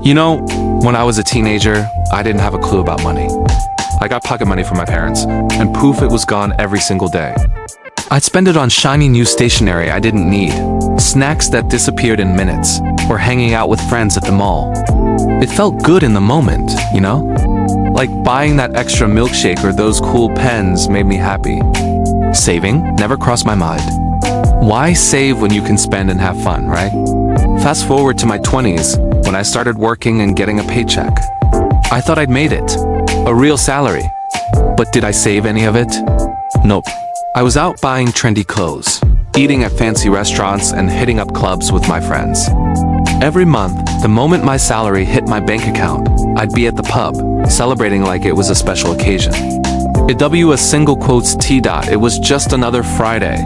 You know, when I was a teenager, I didn't have a clue about money. I got pocket money from my parents, and poof, it was gone every single day. I'd spend it on shiny new stationery I didn't need, snacks that disappeared in minutes, or hanging out with friends at the mall. It felt good in the moment, you know? Like buying that extra milkshake or those cool pens made me happy. Saving never crossed my mind. Why save when you can spend and have fun, right? Fast forward to my 20s, when I started working and getting a paycheck. I thought I'd made it. A real salary. But did I save any of it? Nope. I was out buying trendy clothes, eating at fancy restaurants, and hitting up clubs with my friends. Every month, the moment my salary hit my bank account, I'd be at the pub, celebrating like it was a special occasion. A single quotes T. It was just another Friday.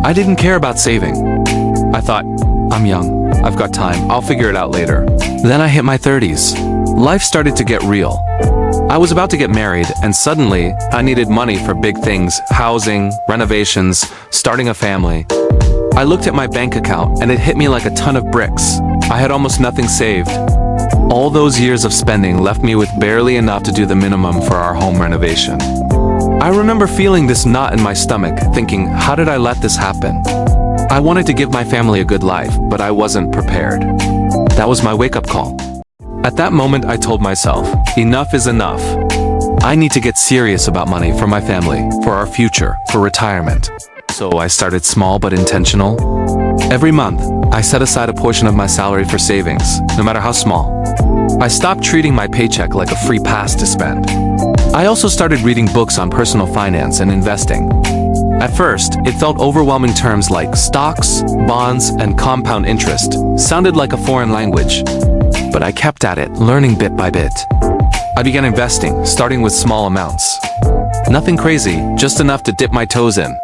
I didn't care about saving. I thought, I'm young, I've got time, I'll figure it out later. Then I hit my 30s. Life started to get real. I was about to get married, and suddenly, I needed money for big things, housing, renovations, starting a family. I looked at my bank account, and it hit me like a ton of bricks. I had almost nothing saved. All those years of spending left me with barely enough to do the minimum for our home renovation. I remember feeling this knot in my stomach, thinking, how did I let this happen? I wanted to give my family a good life, but I wasn't prepared. That was my wake-up call. At that moment, I told myself, enough is enough. I need to get serious about money for my family, for our future, for retirement. So I started small but intentional. Every month, I set aside a portion of my salary for savings, no matter how small. I stopped treating my paycheck like a free pass to spend. I also started reading books on personal finance and investing. At first, it felt overwhelming. Terms like stocks, bonds, and compound interest sounded like a foreign language. But I kept at it, learning bit by bit. I began investing, starting with small amounts. Nothing crazy, just enough to dip my toes in.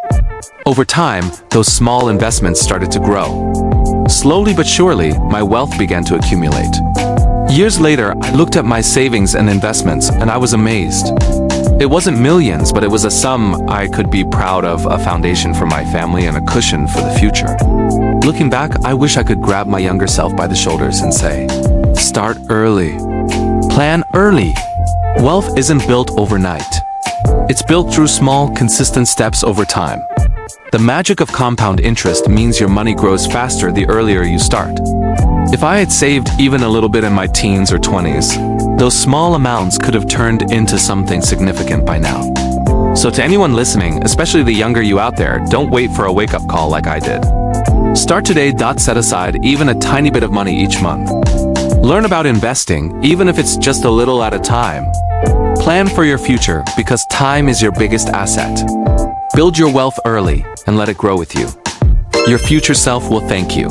Over time, those small investments started to grow. Slowly but surely, my wealth began to accumulate. Years later, I looked at my savings and investments, and I was amazed. It wasn't millions, but it was a sum I could be proud of, a foundation for my family and a cushion for the future. Looking back, I wish I could grab my younger self by the shoulders and say, start early. Plan early. Wealth isn't built overnight. It's built through small, consistent steps over time. The magic of compound interest means your money grows faster the earlier you start. If I had saved even a little bit in my teens or 20s, those small amounts could have turned into something significant by now. So to anyone listening, especially the younger you out there, don't wait for a wake-up call like I did. Start today. Set aside even a tiny bit of money each month. Learn about investing, even if it's just a little at a time. Plan for your future, because time is your biggest asset. Build your wealth early and let it grow with you. Your future self will thank you.